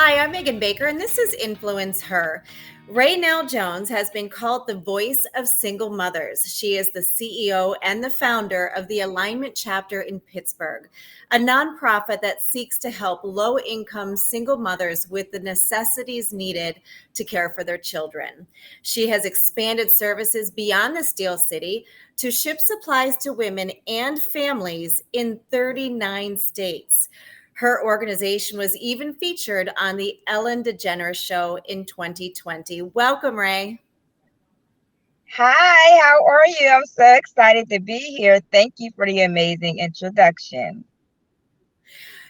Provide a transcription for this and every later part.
Hi, I'm Megan Baker, and this is Influence Her. Ray Nell Jones has been called the voice of single mothers. She is the CEO and the founder of the Alignment Chapter in Pittsburgh, a nonprofit that seeks to help low income single mothers with the necessities needed to care for their children. She has expanded services beyond the Steel City to ship supplies to women and families in 39 states. Her organization was even featured on the Ellen DeGeneres show in 2020. Welcome, Ray. Hi, how are you? I'm so excited to be here. Thank you for the amazing introduction.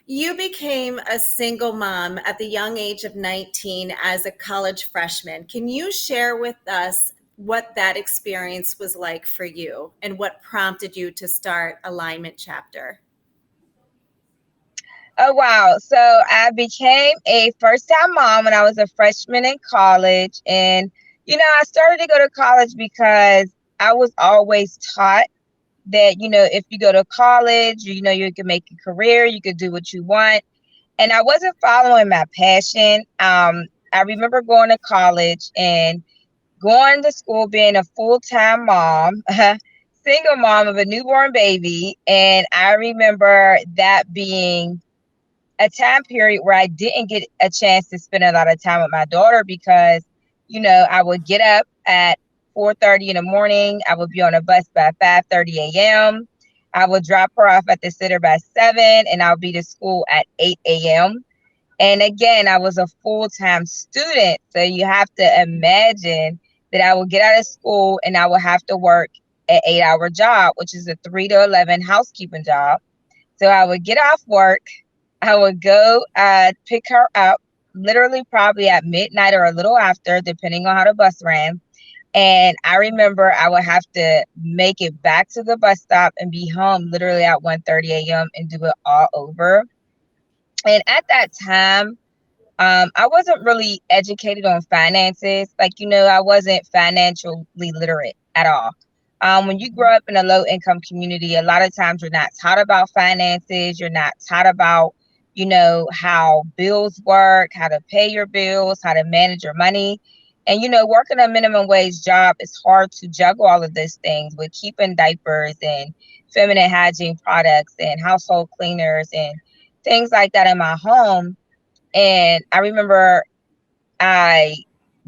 You became a single mom at the young age of 19 as a college freshman. Can you share with us what that experience was like for you and what prompted you to start Alignment Chapter? Oh, wow. So I became a first time mom when I was a freshman in college. And, I started to go to college because I was always taught that, if you go to college, you can make a career, you could do what you want. And I wasn't following my passion. I remember going to college and going to school, being a full-time mom, single mom of a newborn baby. And I remember that being a time period where I didn't get a chance to spend a lot of time with my daughter because, I would get up at 4:30 in the morning. I would be on a bus by 5:30 a.m. I would drop her off at the sitter by 7 and I'll be to school at 8 a.m. And again, I was a full-time student. So you have to imagine that I would get out of school and I would have to work an 8-hour job, which is a 3 to 11 housekeeping job. So I would get off work. I would go pick her up literally probably at midnight or a little after, depending on how the bus ran. And I remember I would have to make it back to the bus stop and be home literally at 1:30 a.m. and do it all over. And at that time, I wasn't really educated on finances. Like, I wasn't financially literate at all. When you grow up in a low income community, a lot of times you're not taught about finances. You're not taught about, how bills work, how to pay your bills, how to manage your money. And, working a minimum wage job, it's hard to juggle all of those things with keeping diapers and feminine hygiene products and household cleaners and things like that in my home. And I remember I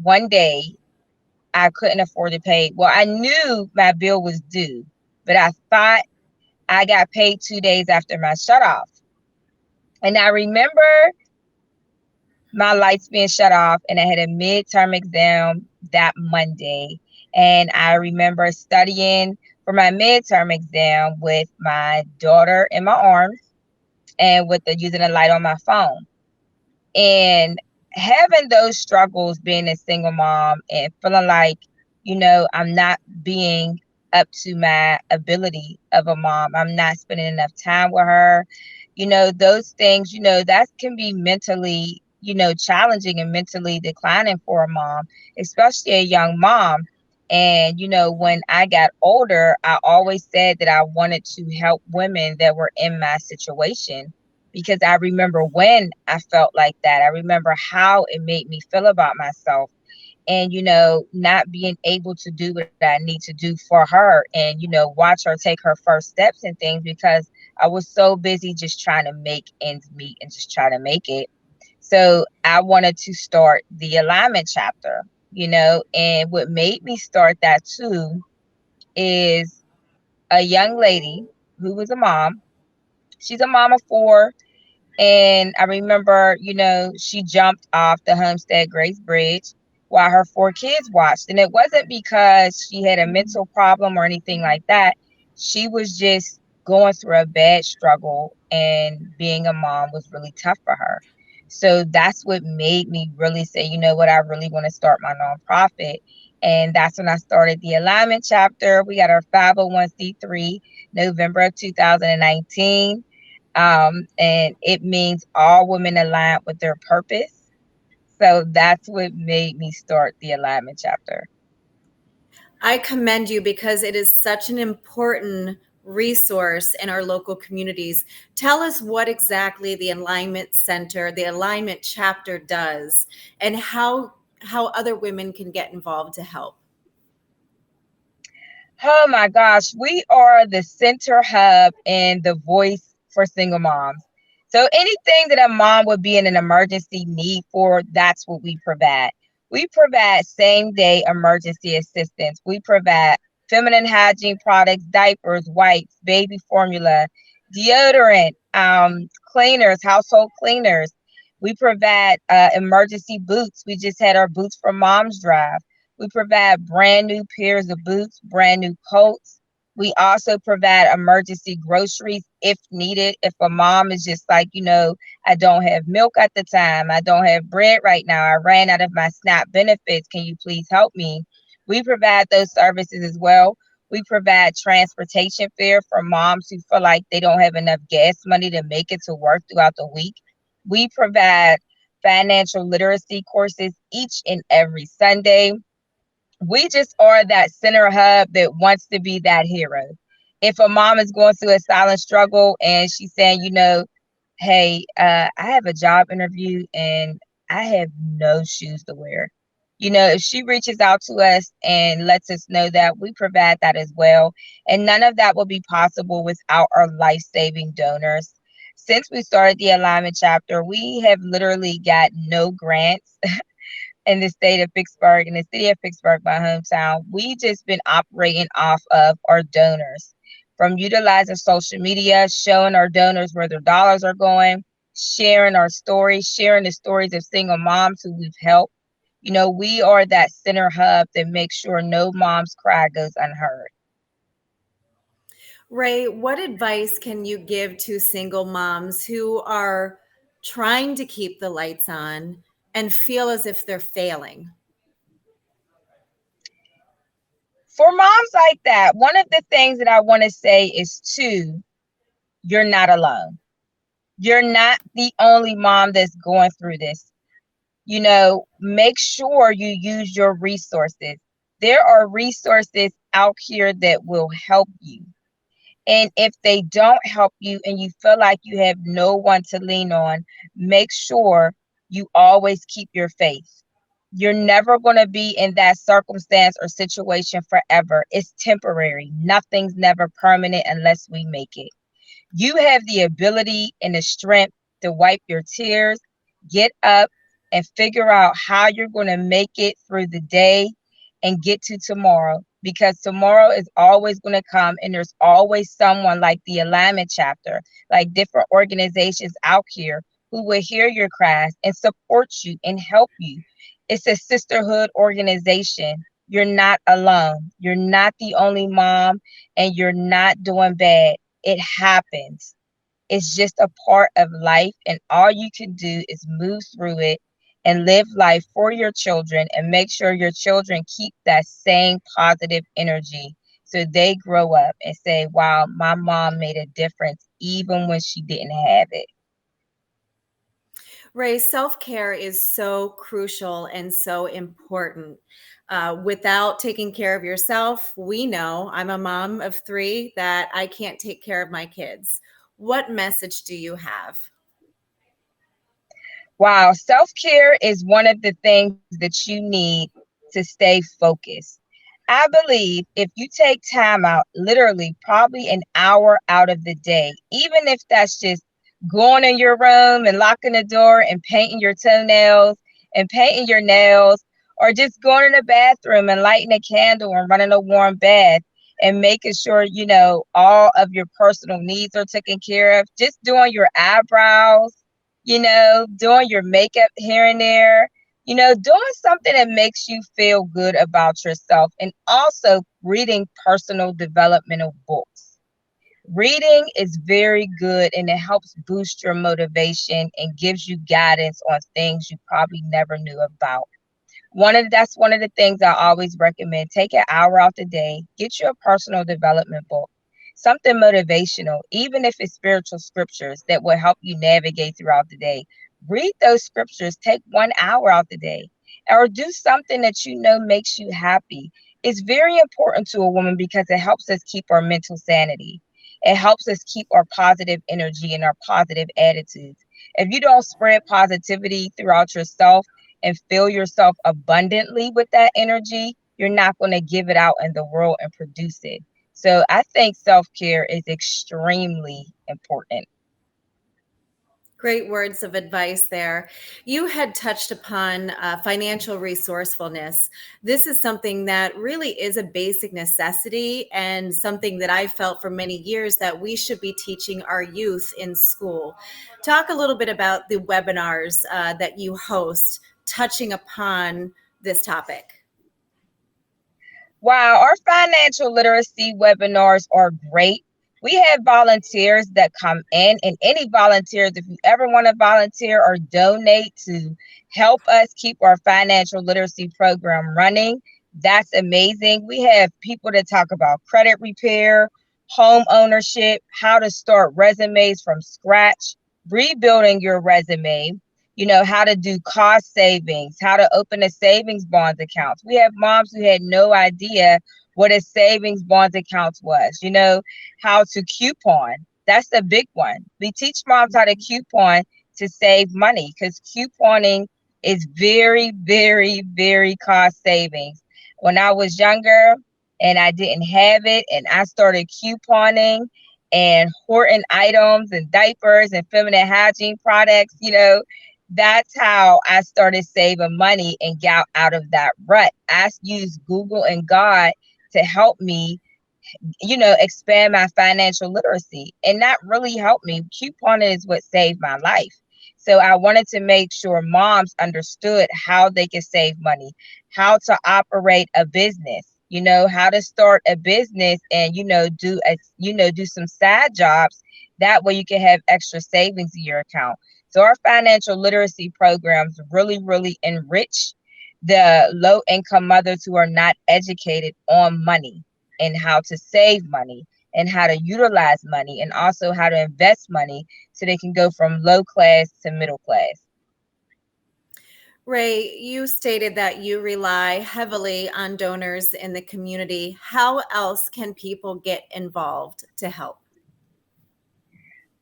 one day I couldn't afford to pay. Well, I knew my bill was due, but I thought I got paid 2 days after my shut off. And I remember my lights being shut off and I had a midterm exam that Monday. And I remember studying for my midterm exam with my daughter in my arms and with using a light on my phone. And having those struggles being a single mom and feeling like, I'm not being up to my ability of a mom. I'm not spending enough time with her. Those things, that can be mentally, challenging and mentally declining for a mom, especially a young mom. And, when I got older, I always said that I wanted to help women that were in my situation because I remember when I felt like that. I remember how it made me feel about myself and, not being able to do what I need to do for her and, watch her take her first steps and things because I was so busy just trying to make ends meet and just try to make it. So I wanted to start the alignment chapter, and what made me start that too is a young lady who was a mom. She's a mom of four. And I remember, she jumped off the Homestead Grace Bridge while her four kids watched. And it wasn't because she had a mental problem or anything like that. She was just going through a bad struggle, and being a mom was really tough for her. So that's what made me really say, you know what, I really want to start my nonprofit. And that's when I started the Alignment Chapter. We got our 501c3 November of 2019. And it means all women align with their purpose. So that's what made me start the Alignment Chapter. I commend you because it is such an important resource in our local communities. Tell us what exactly the Alignment Center, the Alignment chapter does, and how other women can get involved to help. Oh my gosh, we are the center hub and the voice for single moms. So anything that a mom would be in an emergency need for, that's what we provide. We provide same day emergency assistance. We provide feminine hygiene products, diapers, wipes, baby formula, deodorant, cleaners, household cleaners. We provide emergency boots. We just had our Boots for Moms drive. We provide brand new pairs of boots, brand new coats. We also provide emergency groceries if needed. If a mom is just like, I don't have milk at the time, I don't have bread right now, I ran out of my SNAP benefits, can you please help me? We provide those services as well. We provide transportation fare for moms who feel like they don't have enough gas money to make it to work throughout the week. We provide financial literacy courses each and every Sunday. We just are that center hub that wants to be that hero. If a mom is going through a silent struggle and she's saying, hey, I have a job interview and I have no shoes to wear. If she reaches out to us and lets us know that, we provide that as well. And none of that will be possible without our life-saving donors. Since we started the Alignment chapter, we have literally got no grants in the state of Pittsburgh, in the city of Pittsburgh, my hometown. We just been operating off of our donors, from utilizing social media, showing our donors where their dollars are going, sharing our stories, sharing the stories of single moms who we've helped. We are that center hub that makes sure no mom's cry goes unheard. Ray, what advice can you give to single moms who are trying to keep the lights on and feel as if they're failing? For moms like that, one of the things that I want to say is you're not alone. You're not the only mom that's going through this. Make sure you use your resources. There are resources out here that will help you. And if they don't help you and you feel like you have no one to lean on, make sure you always keep your faith. You're never going to be in that circumstance or situation forever. It's temporary. Nothing's never permanent unless we make it. You have the ability and the strength to wipe your tears, get up, and figure out how you're going to make it through the day and get to tomorrow. Because tomorrow is always going to come, and there's always someone like the Alignment chapter, like different organizations out here who will hear your cries and support you and help you. It's a sisterhood organization. You're not alone. You're not the only mom, and you're not doing bad. It happens. It's just a part of life, and all you can do is move through it and live life for your children and make sure your children keep that same positive energy so they grow up and say, wow, my mom made a difference even when she didn't have it. Ray, self care is so crucial and so important. Without taking care of yourself, we know, I'm a mom of three, that I can't take care of my kids. What message do you have? Wow, self-care is one of the things that you need to stay focused. I believe if you take time out, literally probably an hour out of the day, even if that's just going in your room and locking the door and painting your toenails and painting your nails, or just going in the bathroom and lighting a candle and running a warm bath and making sure, all of your personal needs are taken care of, just doing your eyebrows, doing your makeup here and there, doing something that makes you feel good about yourself, and also reading personal developmental books. Reading is very good and it helps boost your motivation and gives you guidance on things you probably never knew about. That's one of the things I always recommend. Take an hour out the day, get you a personal development book, something motivational, even if it's spiritual scriptures that will help you navigate throughout the day. Read those scriptures, take 1 hour out the day, or do something that makes you happy. It's very important to a woman because it helps us keep our mental sanity. It helps us keep our positive energy and our positive attitudes. If you don't spread positivity throughout yourself and fill yourself abundantly with that energy, you're not going to give it out in the world and produce it. So I think self-care is extremely important. Great words of advice there. You had touched upon financial resourcefulness. This is something that really is a basic necessity and something that I felt for many years that we should be teaching our youth in school. Talk a little bit about the webinars that you host touching upon this topic. While our financial literacy webinars are great, we have volunteers that come in, and any volunteers, if you ever want to volunteer or donate to help us keep our financial literacy program running, that's amazing. We have people that talk about credit repair, home ownership, how to start resumes from scratch, rebuilding your resume, how to do cost savings, how to open a savings bonds account. We have moms who had no idea what a savings bonds account was, how to coupon. That's the big one. We teach moms how to coupon to save money because couponing is very, very, very cost savings. When I was younger and I didn't have it and I started couponing and hoarding items and diapers and feminine hygiene products, that's how I started saving money and got out of that rut. I used Google and God to help me, expand my financial literacy. And that really helped me. Couponing is what saved my life. So I wanted to make sure moms understood how they could save money, how to operate a business, how to start a business and, do some side jobs. That way you can have extra savings in your account. So our financial literacy programs really, really enrich the low income mothers who are not educated on money and how to save money and how to utilize money and also how to invest money so they can go from low class to middle class. Ray, you stated that you rely heavily on donors in the community. How else can people get involved to help?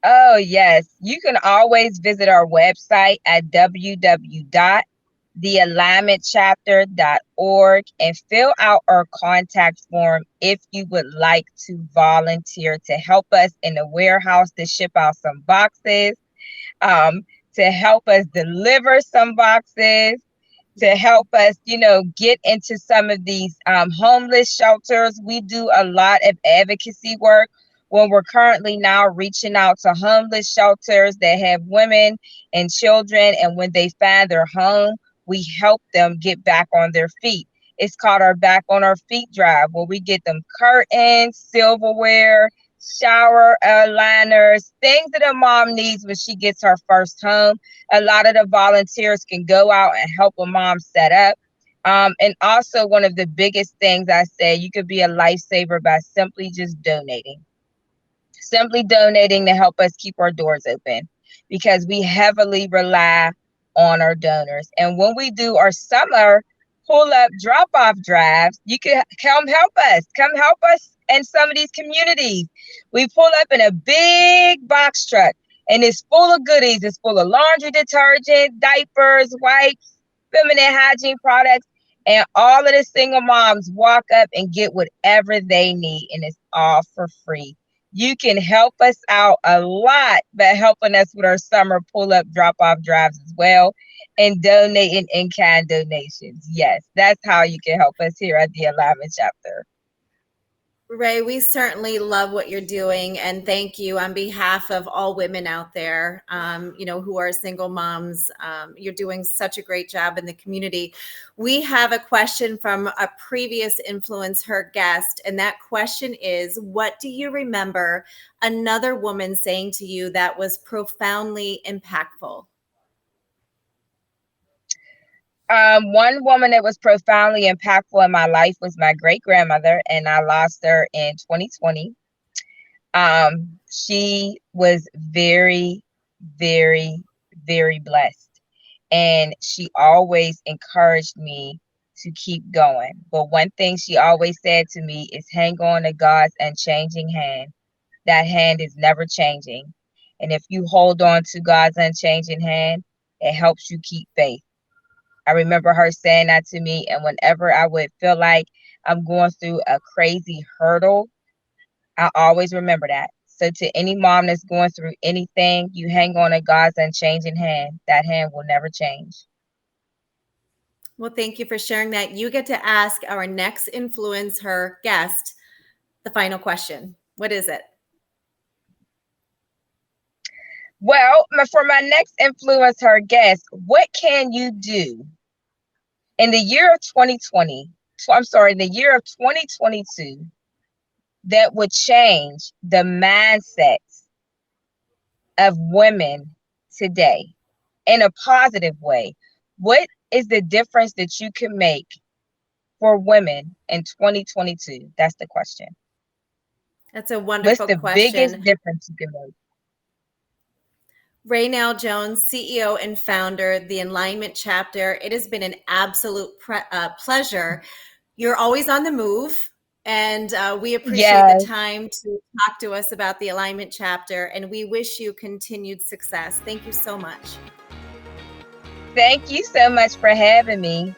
Oh, yes. You can always visit our website at www.thealignmentchapter.org and fill out our contact form if you would like to volunteer to help us in the warehouse to ship out some boxes, to help us deliver some boxes, to help us, get into some of these homeless shelters. We do a lot of advocacy work when we're currently now reaching out to homeless shelters that have women and children. And when they find their home, we help them get back on their feet. It's called our Back on Our Feet drive, where we get them curtains, silverware, shower liners, things that a mom needs when she gets her first home. A lot of the volunteers can go out and help a mom set up. And also one of the biggest things I say, you could be a lifesaver by simply just donating. Simply donating to help us keep our doors open because we heavily rely on our donors. And when we do our summer pull up drop off drives, you can come help us. Come help us in some of these communities. We pull up in a big box truck and it's full of goodies. It's full of laundry detergent, diapers, wipes, feminine hygiene products. And all of the single moms walk up and get whatever they need. And it's all for free. You can help us out a lot by helping us with our summer pull-up drop-off drives as well and donating in-kind donations. Yes, that's how you can help us here at the Alignment Chapter. Ray, we certainly love what you're doing, and thank you on behalf of all women out there, who are single moms. You're doing such a great job in the community. We have a question from a previous InfluenceHER guest, and that question is, what do you remember another woman saying to you that was profoundly impactful? One woman that was profoundly impactful in my life was my great grandmother, and I lost her in 2020. She was very, very, very blessed, and she always encouraged me to keep going. But one thing she always said to me is hang on to God's unchanging hand. that hand is never changing. And if you hold on to God's unchanging hand, it helps you keep faith. I remember her saying that to me. And whenever I would feel like I'm going through a crazy hurdle, I always remember that. So to any mom that's going through anything, you hang on to God's unchanging hand. That hand will never change. Well, thank you for sharing that. You get to ask our next InfluenceHER guest the final question. What is it? Well, for my next InfluenceHER guest, what can you do in the year of 2020? In the year of 2022, that would change the mindset of women today in a positive way? What is the difference that you can make for women in 2022? That's the question. That's a wonderful question. What's the biggest difference you can make? Ray Nell Jones, CEO and founder, the Alignment Chapter. It has been an absolute pleasure. You're always on the move, and we appreciate the time to talk to us about the Alignment Chapter, and we wish you continued success. Thank you so much. Thank you so much for having me.